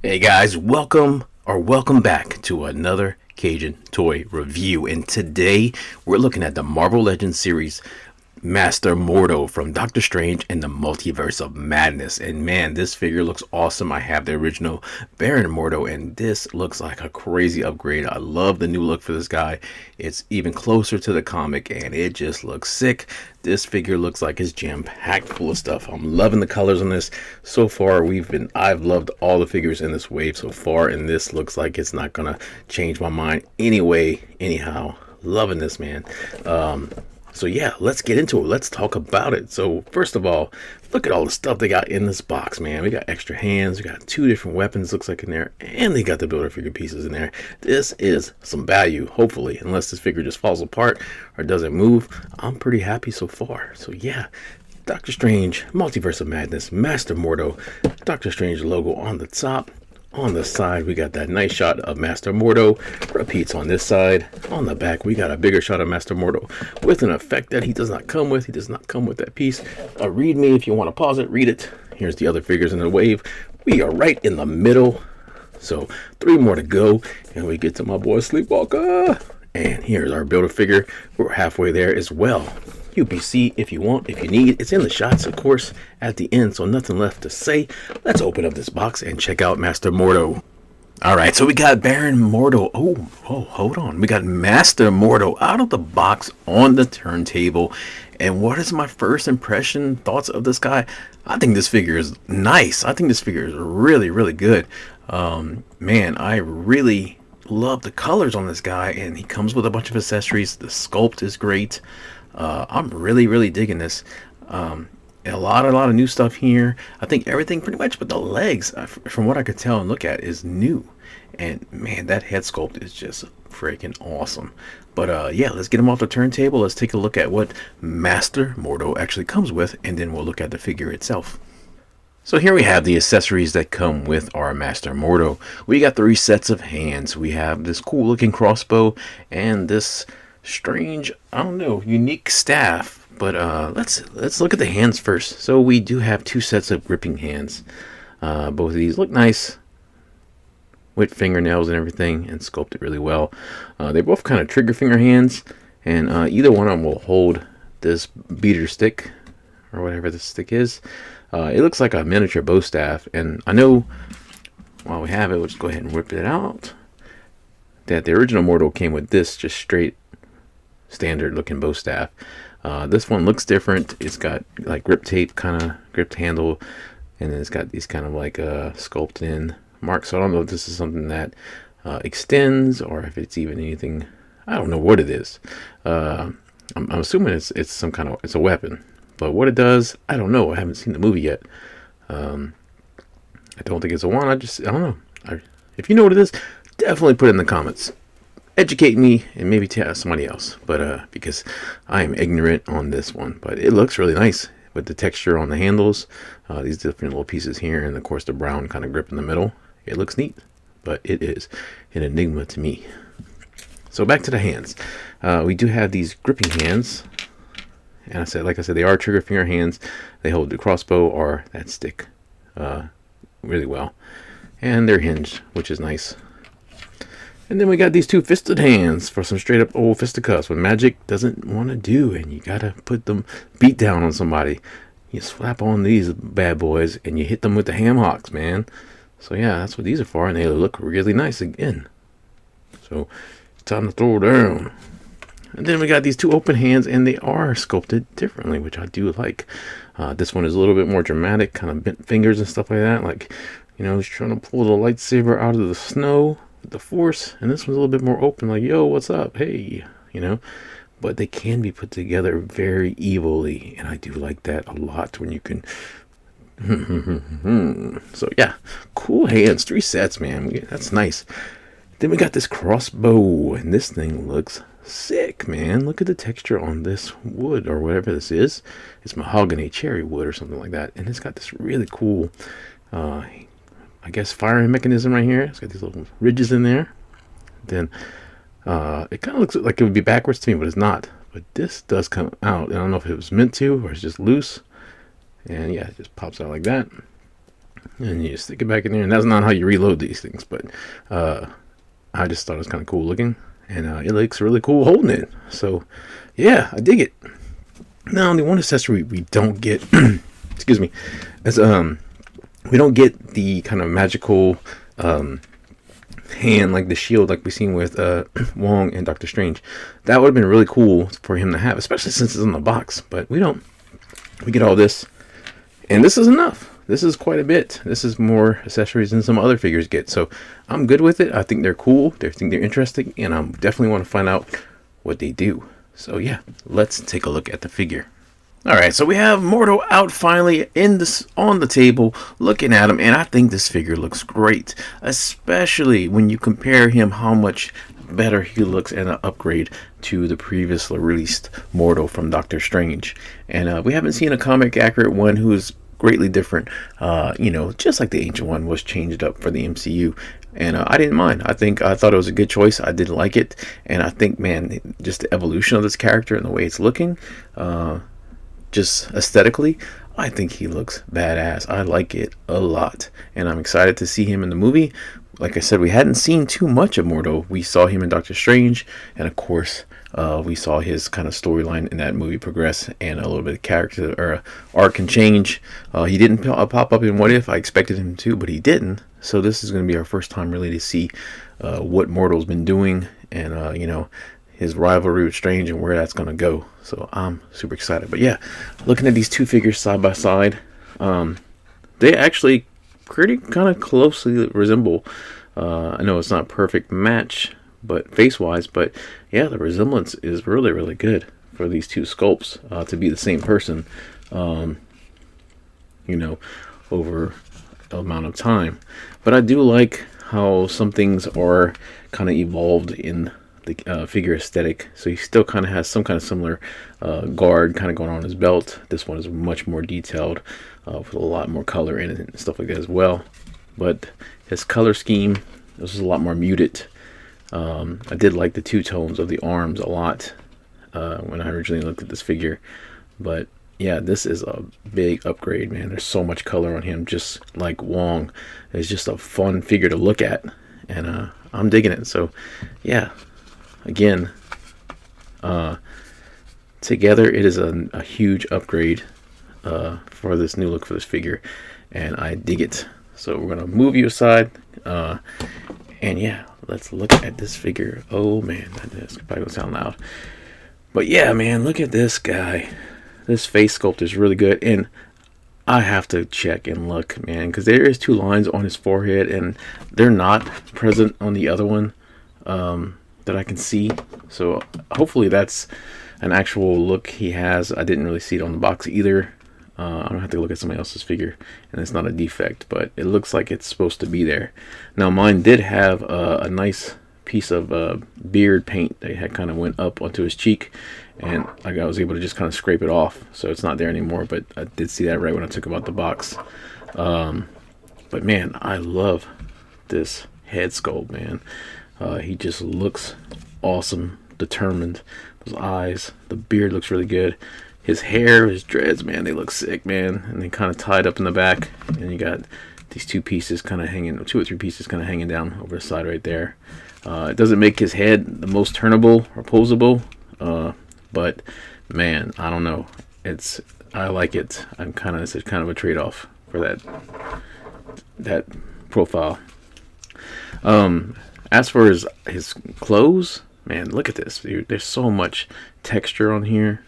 Hey guys, welcome back to another Cajun toy review. And today we're looking at the Marvel Legends series Master Mordo from Doctor Strange and the Multiverse of Madness. And man, this figure looks awesome. I have the original Baron Mordo, and this looks like a crazy upgrade. I love the new look for this guy. It's even closer to the comic, and it just looks sick. This figure looks like it's jam-packed full of stuff. I'm loving the colors on this. So far, I've loved all the figures in this wave so far, and this looks like it's not gonna change my mind anyway, anyhow. Loving this, man. So yeah, let's get into it. Let's talk about it. So first of all, look at all the stuff they got in this box, man. We got extra hands. We got 2 different weapons, looks like, in there. And they got the builder figure pieces in there. This is some value, hopefully. Unless this figure just falls apart or doesn't move. I'm pretty happy so far. So yeah, Doctor Strange, Multiverse of Madness, Master Mordo, Doctor Strange logo on the top. On the side, we got that nice shot of Master Mordo. Repeats on this side. On the back, we got a bigger shot of Master Mordo with an effect that he does not come with. He does not come with that piece. Read me if you want to pause it. Read it. Here's the other figures in the wave. We are right in the middle. So 3 more to go. And we get to my boy Sleepwalker. And here's our builder figure. We're halfway there as well. UPC if you want, if you need. It's in the shots, of course, at the end, so nothing left to say. Let's open up this box and check out Master Mordo. Alright, so we got Baron Mordo. Oh, hold on. We got Master Mordo out of the box on the turntable. And what is my first impression, thoughts of this guy? I think this figure is nice. I think this figure is really, really good. Man, I really love the colors on this guy, and he comes with a bunch of accessories. The sculpt is great. I'm really digging this. A lot of new stuff here. I think everything pretty much but the legs, from what I could tell and look at, is new. And man, that head sculpt is just freaking awesome. But yeah, let's get him off the turntable. Let's take a look at what Master Mordo actually comes with, and then we'll look at the figure itself. So here we have the accessories that come with our Master Mordo. We got 3 sets of hands. We have this cool looking crossbow and this strange, I don't know, unique staff. But let's look at the hands first. So we do have 2 sets of gripping hands. Both of these look nice with fingernails and everything, and sculpted really well. They're both kind of trigger finger hands, and either one of them will hold this beater stick or whatever this stick is. It looks like a miniature bow staff, and I know while we have it, we'll just go ahead and whip it out. That the original Mordo came with this just straight standard looking bow staff. This one looks different. It's got like grip tape kind of gripped handle, and then it's got these kind of like sculpted in marks. So I don't know if this is something that extends or if it's even anything. I don't know what it is. I'm assuming it's some kind of, it's a weapon, but what it does, I don't know. I haven't seen the movie yet. I don't think it's a wand. I don't know. If you know what it is, definitely put it in the comments. Educate me and maybe tell somebody else, but because I am ignorant on this one. But it looks really nice with the texture on the handles, these different little pieces here, and of course the brown kind of grip in the middle. It looks neat, but it is an enigma to me. So back to the hands. We do have these gripping hands, and like I said, they are trigger finger hands. They hold the crossbow or that stick really well, and they're hinged, which is nice. And then we got these 2 fisted hands for some straight up old fisticuffs when magic doesn't want to do, and you gotta put them beat down on somebody. You slap on these bad boys and you hit them with the ham hocks, man. So yeah, that's what these are for, and they look really nice again. So time to throw down. And then we got these 2 open hands, and they are sculpted differently, which I do like. This one is a little bit more dramatic, kind of bent fingers and stuff like that, like, you know, he's trying to pull the lightsaber out of the snow with the force. And this one's a little bit more open, like, yo, what's up, hey, you know. But they can be put together very evilly, and I do like that a lot when you can. So yeah, cool hands, 3 sets, man. That's nice. Then we got this crossbow, and this thing looks sick, man. Look at the texture on this wood or whatever this is. It's mahogany cherry wood or something like that, and it's got this really cool I guess firing mechanism right here. It's got these little ridges in there. Then it kind of looks like it would be backwards to me, but it's not. But this does come out. I don't know if it was meant to or it's just loose. And yeah, it just pops out like that. and you stick it back in there. And that's not how you reload these things, but I just thought it was kind of cool looking, and it looks really cool holding it. So yeah, I dig it. Now the one accessory we don't get, excuse me, is we don't get the kind of magical hand like the shield like we've seen with Wong and Doctor Strange. That would have been really cool for him to have, especially since it's in the box. But we don't. We get all this, and this is enough. This is quite a bit. This is more accessories than some other figures get. So I'm good with it. I think they're cool. I think they're interesting, and I definitely want to find out what they do. So yeah, let's take a look at the figure. All right, so we have Mordo out finally on the table, looking at him, and I think this figure looks great, especially when you compare him how much better he looks and an upgrade to the previously released Mordo from Doctor Strange. And we haven't seen a comic accurate one who's greatly different, just like the ancient one was changed up for the MCU. And I didn't mind. I thought it was a good choice. I did like it, and I think, man, just the evolution of this character and the way it's looking, just aesthetically, I think he looks badass. I like it a lot, and I'm excited to see him in the movie. Like I said, we hadn't seen too much of Mordo. We saw him in Doctor Strange, and of course, we saw his kind of storyline in that movie progress, and a little bit of character or arc and change. He didn't pop up in What If. I expected him to, but he didn't. So this is going to be our first time really to see what Mordo's been doing, and his rivalry with Strange and where that's going to go. So I'm super excited. But yeah, looking at these two figures side by side, they actually pretty kind of closely resemble. I know it's not a perfect match, but face-wise, but yeah, the resemblance is really, really good for these two sculpts to be the same person, over the amount of time. But I do like how some things are kind of evolved in the figure aesthetic. So he still kind of has some kind of similar guard kind of going on his belt. This one is much more detailed with a lot more color in it and stuff like that as well. But his color scheme, this is a lot more muted. I did like the two tones of the arms a lot when I originally looked at this figure. But yeah, this is a big upgrade, man. There's so much color on him, just like Wong. It's just a fun figure to look at, and I'm digging it. So yeah, again, together it is a huge upgrade for this new look for this figure, and I dig it. So we're gonna move you aside, and yeah, let's look at this figure. Oh man, that's probably gonna sound loud, but yeah, man, look at this guy. This face sculpt is really good, and I have to check and look, man, because there is two lines on his forehead, and they're not present on the other one that I can see. So hopefully that's an actual look he has. I didn't really see it on the box either. I'm gonna have to look at somebody else's figure, and it's not a defect, but it looks like it's supposed to be there. Now mine did have a nice piece of beard paint that had kind of went up onto his cheek, and I was able to just kind of scrape it off, so it's not there anymore. But I did see that right when I took him out the box. But man, I love this head sculpt, man. He just looks awesome, determined. Those eyes, the beard looks really good. His hair, his dreads, man, they look sick, man. And they kind of tied up in the back, and you got these two pieces kind of hanging, two or three pieces kind of hanging down over the side right there. It doesn't make his head the most turnable or posable, but man, I don't know. I like it. It's kind of a trade-off for that profile. As for his clothes, man, look at this, dude. There's so much texture on here.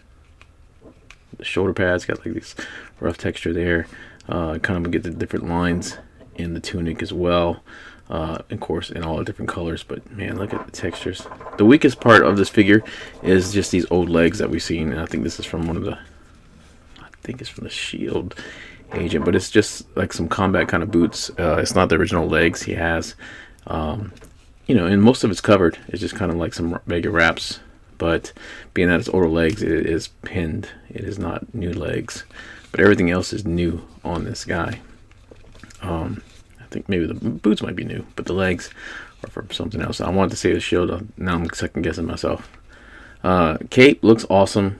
The shoulder pads got like this rough texture there. Kind of get the different lines in the tunic as well. Of course, in all the different colors. But man, look at the textures. The weakest part of this figure is just these old legs that we've seen. And I think this is from I think it's from the Shield agent, but it's just like some combat kind of boots. It's not the original legs he has. And most of it's covered. It's just kind of like some regular wraps. But being that it's older legs, it is pinned. It is not new legs. But everything else is new on this guy. I think maybe the boots might be new, but the legs are from something else. I wanted to say the shield. Now I'm second guessing myself. Cape looks awesome.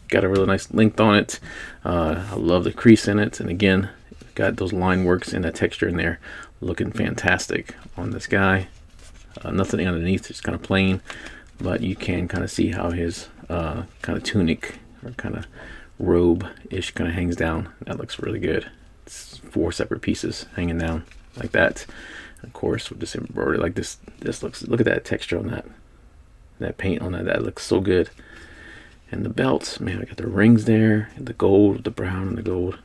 Got a really nice length on it. I love the crease in it. And again, Got those line works and that texture in there, looking fantastic on this guy. Nothing underneath, just kind of plain, but you can kind of see how his kind of tunic or kind of robe-ish kind of hangs down. That looks really good. It's 4 separate pieces hanging down like that. And of course, with this embroidery like this looks, look at that texture on that paint on that. That looks so good. And the belts, man, I got the rings there, the gold, the brown, and the gold.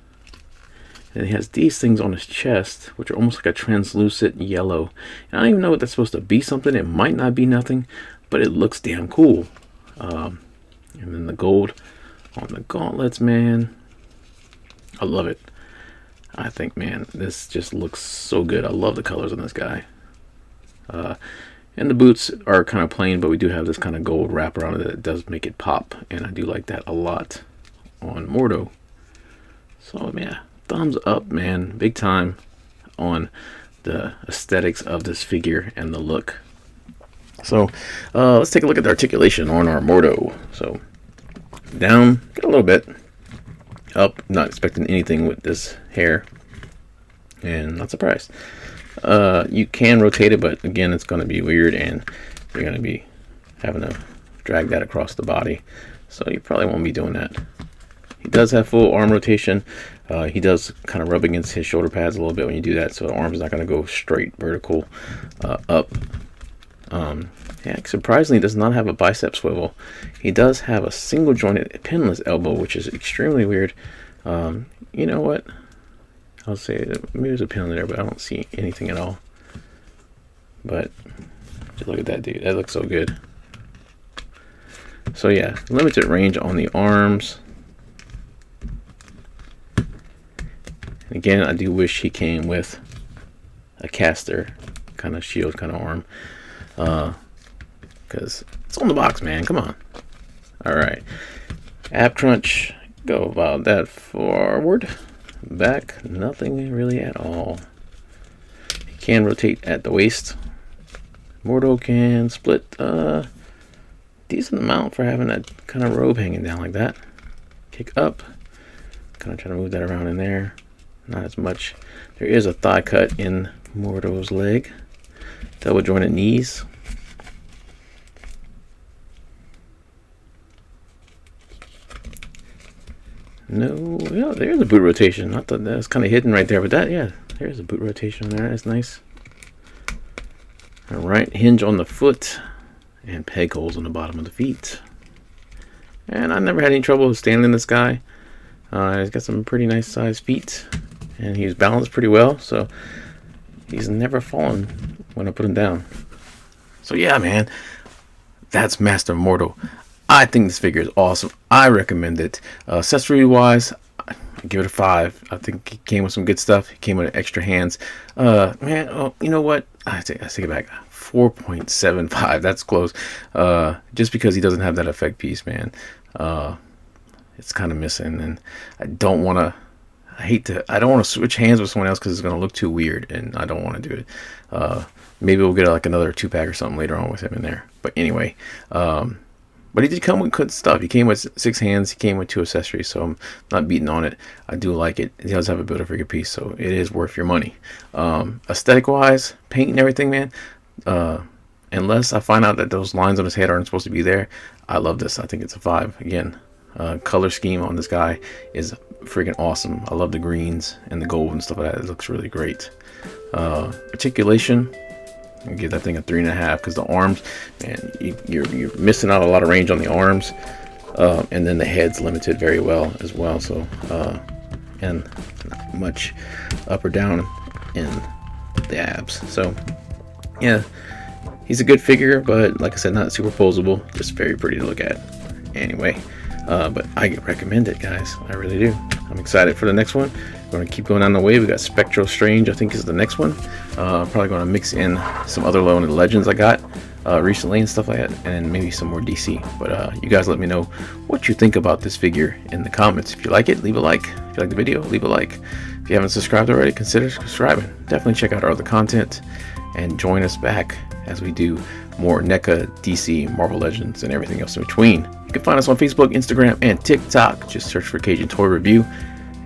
And he has these things on his chest, which are almost like a translucent yellow. And I don't even know what that's supposed to be. Something. It might not be nothing, but it looks damn cool. And then the gold on the gauntlets, man. I love it. I think, man, this just looks so good. I love the colors on this guy. And the boots are kind of plain, but we do have this kind of gold wrap around it that does make it pop. And I do like that a lot on Mordo. So, yeah, thumbs up, man. Big time on the aesthetics of this figure and the look. So, let's take a look at the articulation on our Mordo. So, down, get a little bit. Up, not expecting anything with this hair. And not surprised. You can rotate it, but again, it's going to be weird, and you're going to be having to drag that across the body. So you probably won't be doing that. He does have full arm rotation. He does kind of rub against his shoulder pads a little bit when you do that, so the arm is not going to go straight vertical up. Yeah, surprisingly, does not have a bicep swivel. He does have a single jointed pinless elbow, which is extremely weird. You know what? I'll say maybe there's a pin there, but I don't see anything at all. But just look at that, dude. That looks so good. So yeah, limited range on the arms. And again, I do wish he came with a caster kind of shield kind of arm. Because it's on the box, man. Come on. Alright. Ab crunch. Go about that forward. Back. Nothing really at all. He can rotate at the waist. Mordo can split decent amount for having that kind of robe hanging down like that. Kick up. Kind of trying to move that around in there. Not as much. There is a thigh cut in Mordo's leg. Double jointed knees. No, yeah, there's a boot rotation. I thought that was kind of hidden right there, but that, yeah, there's a boot rotation there. That's nice. All right, hinge on the foot and peg holes on the bottom of the feet. And I never had any trouble standing this guy. He's got some pretty nice sized feet, and he's balanced pretty well, so he's never fallen when I put him down. So yeah, man, that's Master Mordo. I think this figure is awesome. I recommend it. Accessory wise, I give it a 5. I think he came with some good stuff. He came with extra hands. Man, oh, you know what? I take it back. 4.75. That's close. Just because he doesn't have that effect piece, man. It's kind of missing, and I don't want to. I don't want to switch hands with someone else because it's going to look too weird, and I don't want to do it. Maybe we'll get like another 2-pack or something later on with him in there. But anyway, but he did come with good stuff. He came with 6 hands. He came with 2 accessories, so I'm not beating on it. I do like it. He does have a Build-A-Figure piece, so it is worth your money. Aesthetic-wise, paint and everything, man, unless I find out that those lines on his head aren't supposed to be there, I love this. I think it's a 5. Again, color scheme on this guy is freaking awesome. I love the greens and the gold and stuff like that. It looks really great. Articulation, I'll give that thing a 3.5 because the arms, man, you're missing out a lot of range on the arms, and then the head's limited very well as well. So and not much up or down in the abs. So yeah, he's a good figure, but like I said, not super posable, just very pretty to look at. Anyway, but I recommend it, guys. I really do. I'm excited for the next one. We're going to keep going down the way. We got Spectral Strange, I think, is the next one. Probably going to mix in some other low-end legends I got recently and stuff like that, and maybe some more DC. But you guys let me know what you think about this figure in the comments. If you like it, leave a like. If you like the video, leave a like. If you haven't subscribed already, consider subscribing. Definitely check out our other content and join us back as we do more NECA, DC, Marvel Legends, and everything else in between. You can find us on Facebook, Instagram, and TikTok. Just search for Cajun Toy Review,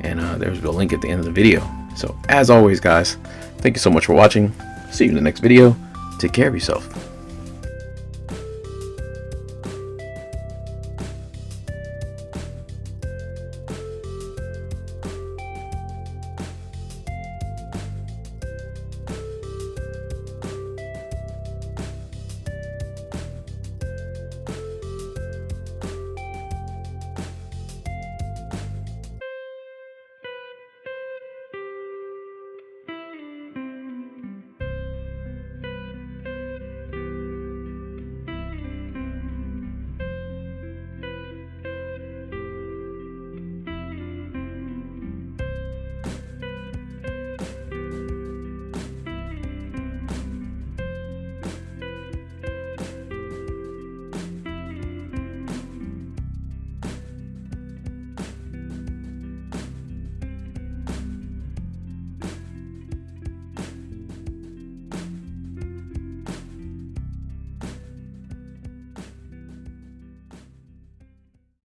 and there's a link at the end of the video. So as always, guys, thank you so much for watching. See you in the next video. Take care of yourself.